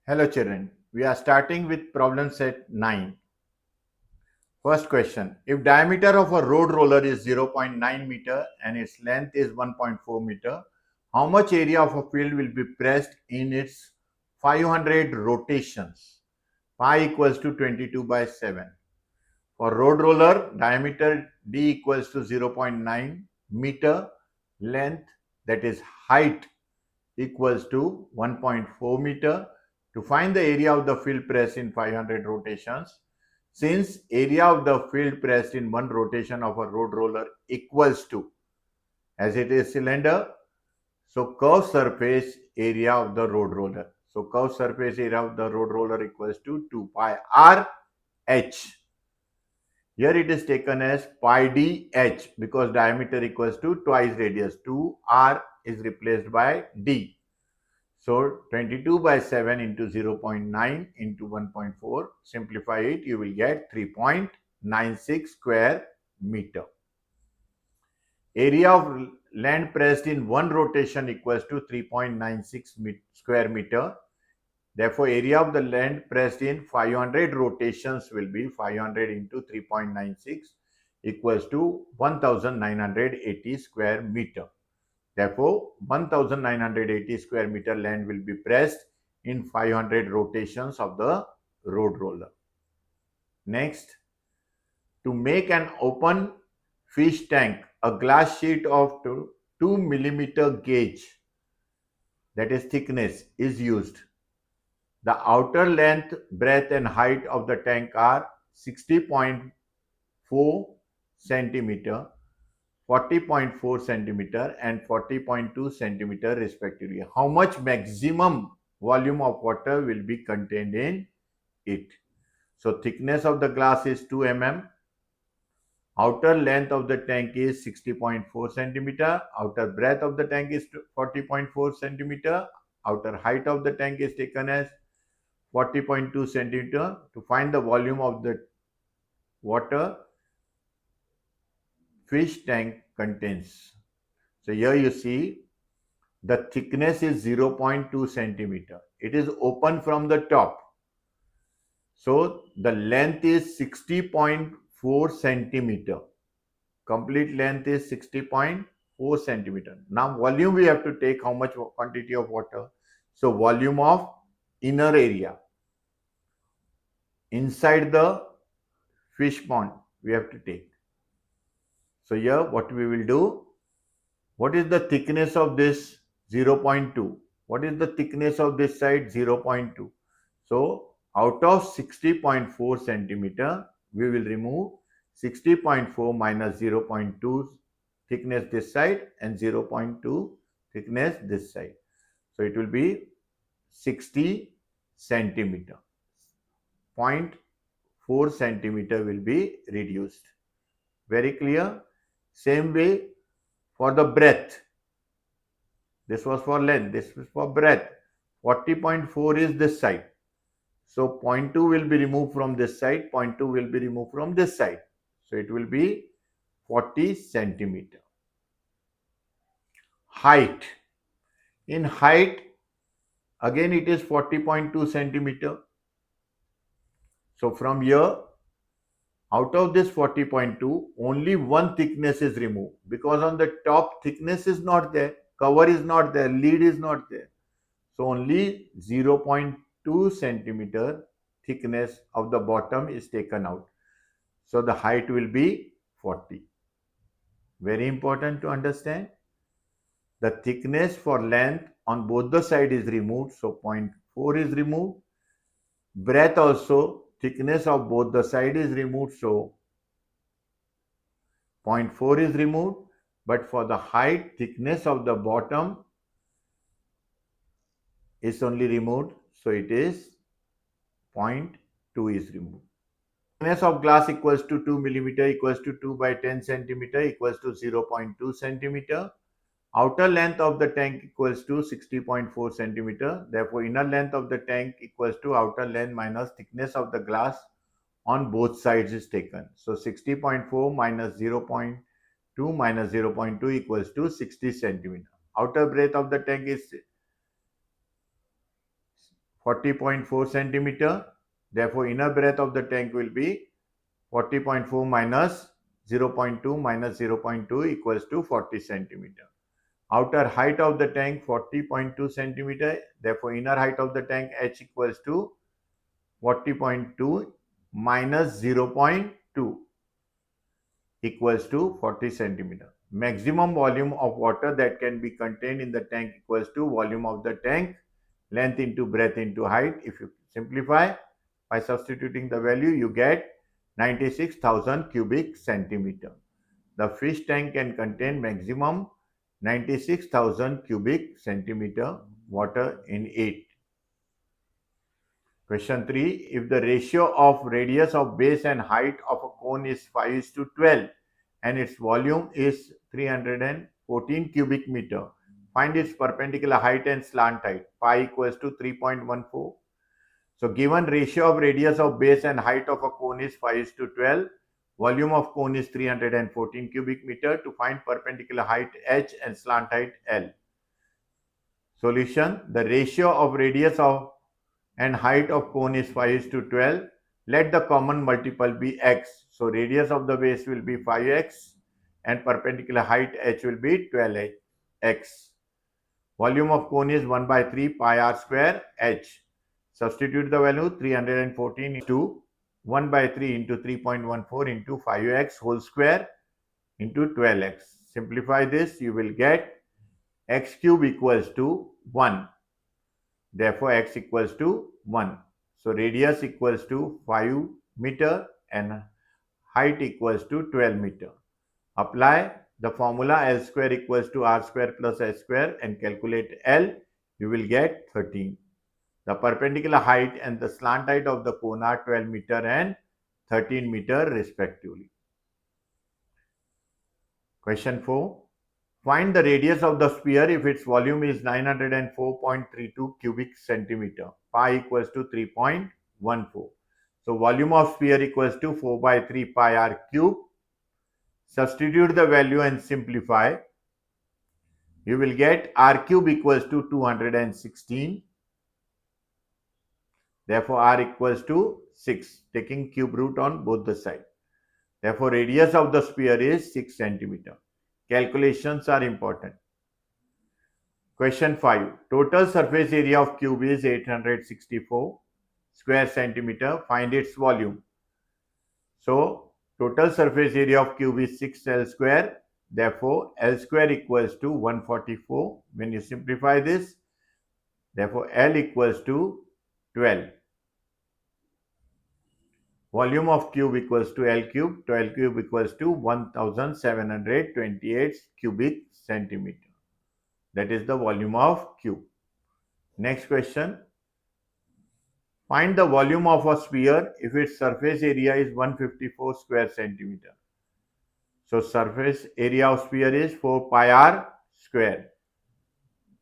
Hello children, we are starting with problem set 9. First question, if diameter of a road roller is 0.9 meter and its length is 1.4 meter, how much area of a field will be pressed in its 500 rotations? Pi equals to 22 by 7. For road roller, diameter d equals to 0.9 meter, length, that is height, equals to 1.4 meter. To find the area of the field pressed in 500 rotations, since area of the field pressed in one rotation of a road roller equals to, as it is cylinder, so curved surface area of the road roller. So curved surface area of the road roller equals to 2 pi r h. Here it is taken as pi d h because diameter equals to twice radius. 2r is replaced by d. So 22 by 7 into 0.9 into 1.4, simplify it, you will get 3.96 square meter. Area of land pressed in one rotation equals to 3.96 square meter. Therefore, area of the land pressed in 500 rotations will be 500 into 3.96 equals to 1980 square meter. Therefore, 1980 square meter land will be pressed in 500 rotations of the road roller. Next, to make an open fish tank, a glass sheet of 2 millimeter gauge, that is thickness, is used. The outer length, breadth and height of the tank are 60.4 centimeter, 40.4 centimeter and 40.2 centimeter respectively. How much maximum volume of water will be contained in it? So thickness of the glass is 2 mm. Outer length of the tank is 60.4 centimeter. Outer breadth of the tank is 40.4 centimeter. Outer height of the tank is taken as 40.2 centimeter. To find the volume of the water fish tank contains. So here you see the thickness is 0.2 centimeter. It is open from the top. So the length is 60.4 centimeter. Complete length is 60.4 centimeter. Now volume we have to take how much quantity of water. So volume of inner area inside the fish pond we have to take. So here what we will do, what is the thickness of this? 0.2. What is the thickness of this side? 0.2. So out of 60.4 centimeter, we will remove 60.4 minus 0.2 thickness this side and 0.2 thickness this side. So it will be 60 centimeter. 0.4 centimeter will be reduced. Very clear? Same way for the breadth. This was for length, this was for breadth. 40.4 is this side. So 0.2 will be removed from this side, 0.2 will be removed from this side. So it will be 40 centimeter. Height. In height, again it is 40.2 centimeter. So from here, out of this 40.2, only one thickness is removed because on the top thickness is not there, cover is not there, lid is not there. So only 0.2 centimeter thickness of the bottom is taken out. So the height will be 40. Very important to understand. The thickness for length on both the side is removed. So 0.4 is removed. Breadth also, thickness of both the side is removed. So 0.4 is removed. But for the height, thickness of the bottom is only removed. So it is 0.2 is removed. Thickness of glass equals to 2 millimeter equals to 2 by 10 centimeter equals to 0.2 centimeter. Outer length of the tank equals to 60.4 centimeter. Therefore, inner length of the tank equals to outer length minus thickness of the glass on both sides is taken. So 60.4 minus 0.2 minus 0.2 equals to 60 centimeter. Outer breadth of the tank is 40.4 centimeter. Therefore, inner breadth of the tank will be 40.4 minus 0.2 minus 0.2 equals to 40 centimeter. Outer height of the tank 40.2 centimeter. Therefore, inner height of the tank h equals to 40.2 minus 0.2 equals to 40 centimeter. Maximum volume of water that can be contained in the tank equals to volume of the tank, length into breadth into height. If you simplify by substituting the value, you get 96,000 cubic centimeter. The fish tank can contain maximum 96,000 cubic centimeter water in it. Question 3. If the ratio of radius of base and height of a cone is 5:12 and its volume is 314 cubic meter, find its perpendicular height and slant height. Pi equals to 3.14. So given ratio of radius of base and height of a cone is 5:12, volume of cone is 314 cubic meter. To find perpendicular height h and slant height L. Solution. The ratio of radius of and height of cone is 5:12. Let the common multiple be x. So radius of the base will be 5x and perpendicular height h will be 12x. Volume of cone is 1 by 3 pi r square h. Substitute the value 314 into 1 by 3 into 3.14 into 5x whole square into 12x. Simplify this, you will get x cube equals to 1. Therefore, x equals to 1. So, radius equals to 5 meter and height equals to 12 meter. Apply the formula L square equals to R square plus S square and calculate L. You will get 13. The perpendicular height and the slant height of the cone are 12 meter and 13 meter respectively. Question 4. Find the radius of the sphere if its volume is 904.32 cubic centimeter. Pi equals to 3.14. So volume of sphere equals to 4 by 3 pi r cube. Substitute the value and simplify. You will get r cube equals to 216. Therefore, r equals to 6, taking cube root on both the sides. Therefore, radius of the sphere is 6 centimeter. Calculations are important. Question 5. Total surface area of cube is 864 square centimeter. Find its volume. So, total surface area of cube is 6L square. Therefore, L square equals to 144. When you simplify this, therefore, L equals to 12. Volume of cube equals to L cube. 12 cube equals to 1728 cubic centimeter. That is the volume of cube. Next question. Find the volume of a sphere if its surface area is 154 square centimeter. So surface area of sphere is 4 pi r square.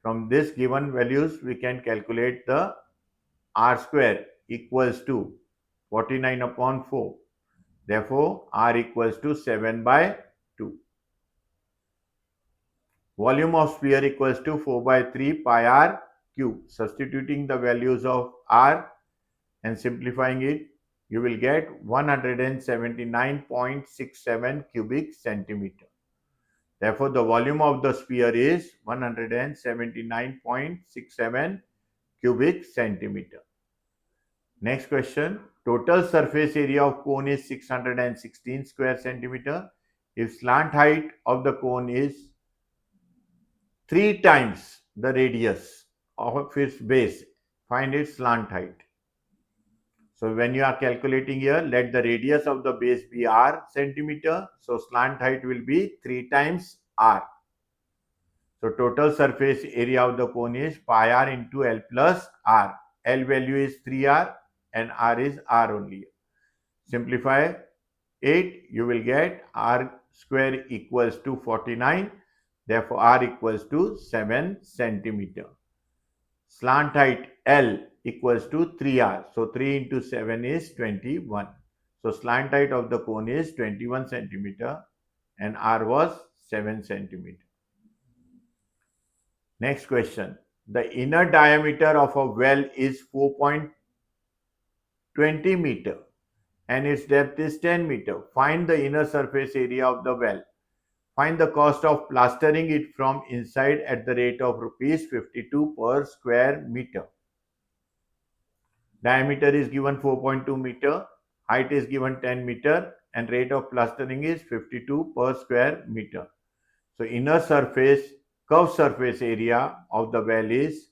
From this given values, we can calculate the r square equals to 49 upon 4. Therefore, r equals to 7 by 2. Volume of sphere equals to 4 by 3 pi r cube. Substituting the values of r and simplifying it, you will get 179.67 cubic centimeter. Therefore, the volume of the sphere is 179.67 cubic centimeter. Next question. Total surface area of cone is 616 square centimeter. If slant height of the cone is 3 times the radius of its base, find its slant height. So when you are calculating here, let the radius of the base be r centimeter. So slant height will be 3 times r. So total surface area of the cone is pi r into L plus r. L value is 3r and r is r only. Simplify 8, you will get r square equals to 49. Therefore, r equals to 7 centimeter. Slant height L equals to 3r. So 3 into 7 is 21. So slant height of the cone is 21 centimeter and r was 7 centimeter. Next question. The inner diameter of a well is 4.20 meter and its depth is 10 meter. Find the inner surface area of the well. Find the cost of plastering it from inside at the rate of rupees 52 per square meter. Diameter is given 4.2 meter, height is given 10 meter, and rate of plastering is 52 per square meter. So inner surface, curved surface area of the well is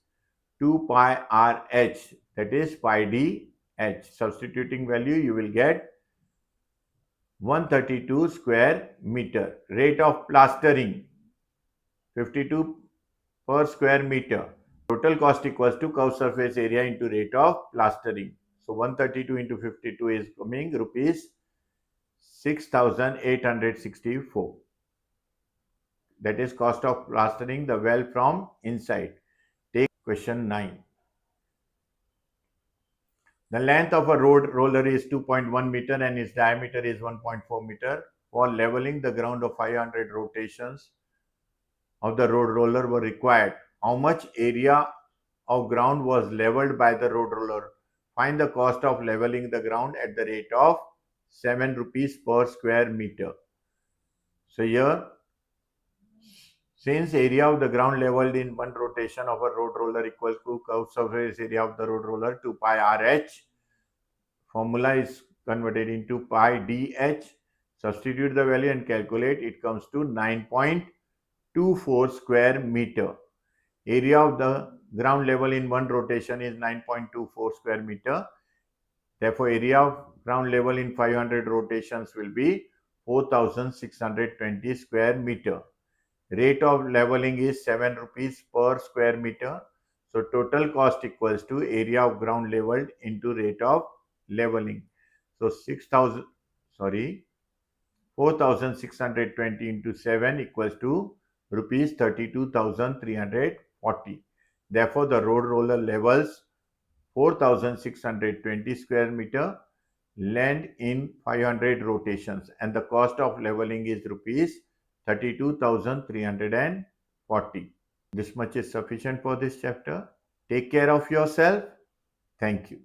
2 pi RH, that is pi d h. Substituting value, you will get 132 square meter. Rate of plastering 52 per square meter. Total cost equals to curved surface area into rate of plastering. So 132 into 52 is coming rupees 6,864. That is cost of plastering the well from inside. Take question 9. The length of a road roller is 2.1 meter and its diameter is 1.4 meter. For leveling the ground of 500 rotations of the road roller were required. How much area of ground was leveled by the road roller? Find the cost of leveling the ground at the rate of 7 rupees per square meter. So here, since area of the ground leveled in one rotation of a road roller equals to curved surface area of the road roller 2 pi RH, formula is converted into pi dh. Substitute the value and calculate. It comes to 9.24 square meter. Area of the ground level in one rotation is 9.24 square meter. Therefore, area of ground level in 500 rotations will be 4,620 square meter. Rate of leveling is 7 rupees per square meter. So, total cost equals to area of ground leveled into rate of leveling. So, 4,620 into 7 equals to rupees 32,340. Therefore, the road roller levels 4,620 square meter land in 500 rotations and the cost of leveling is rupees 32,340. This much is sufficient for this chapter. Take care of yourself. Thank you.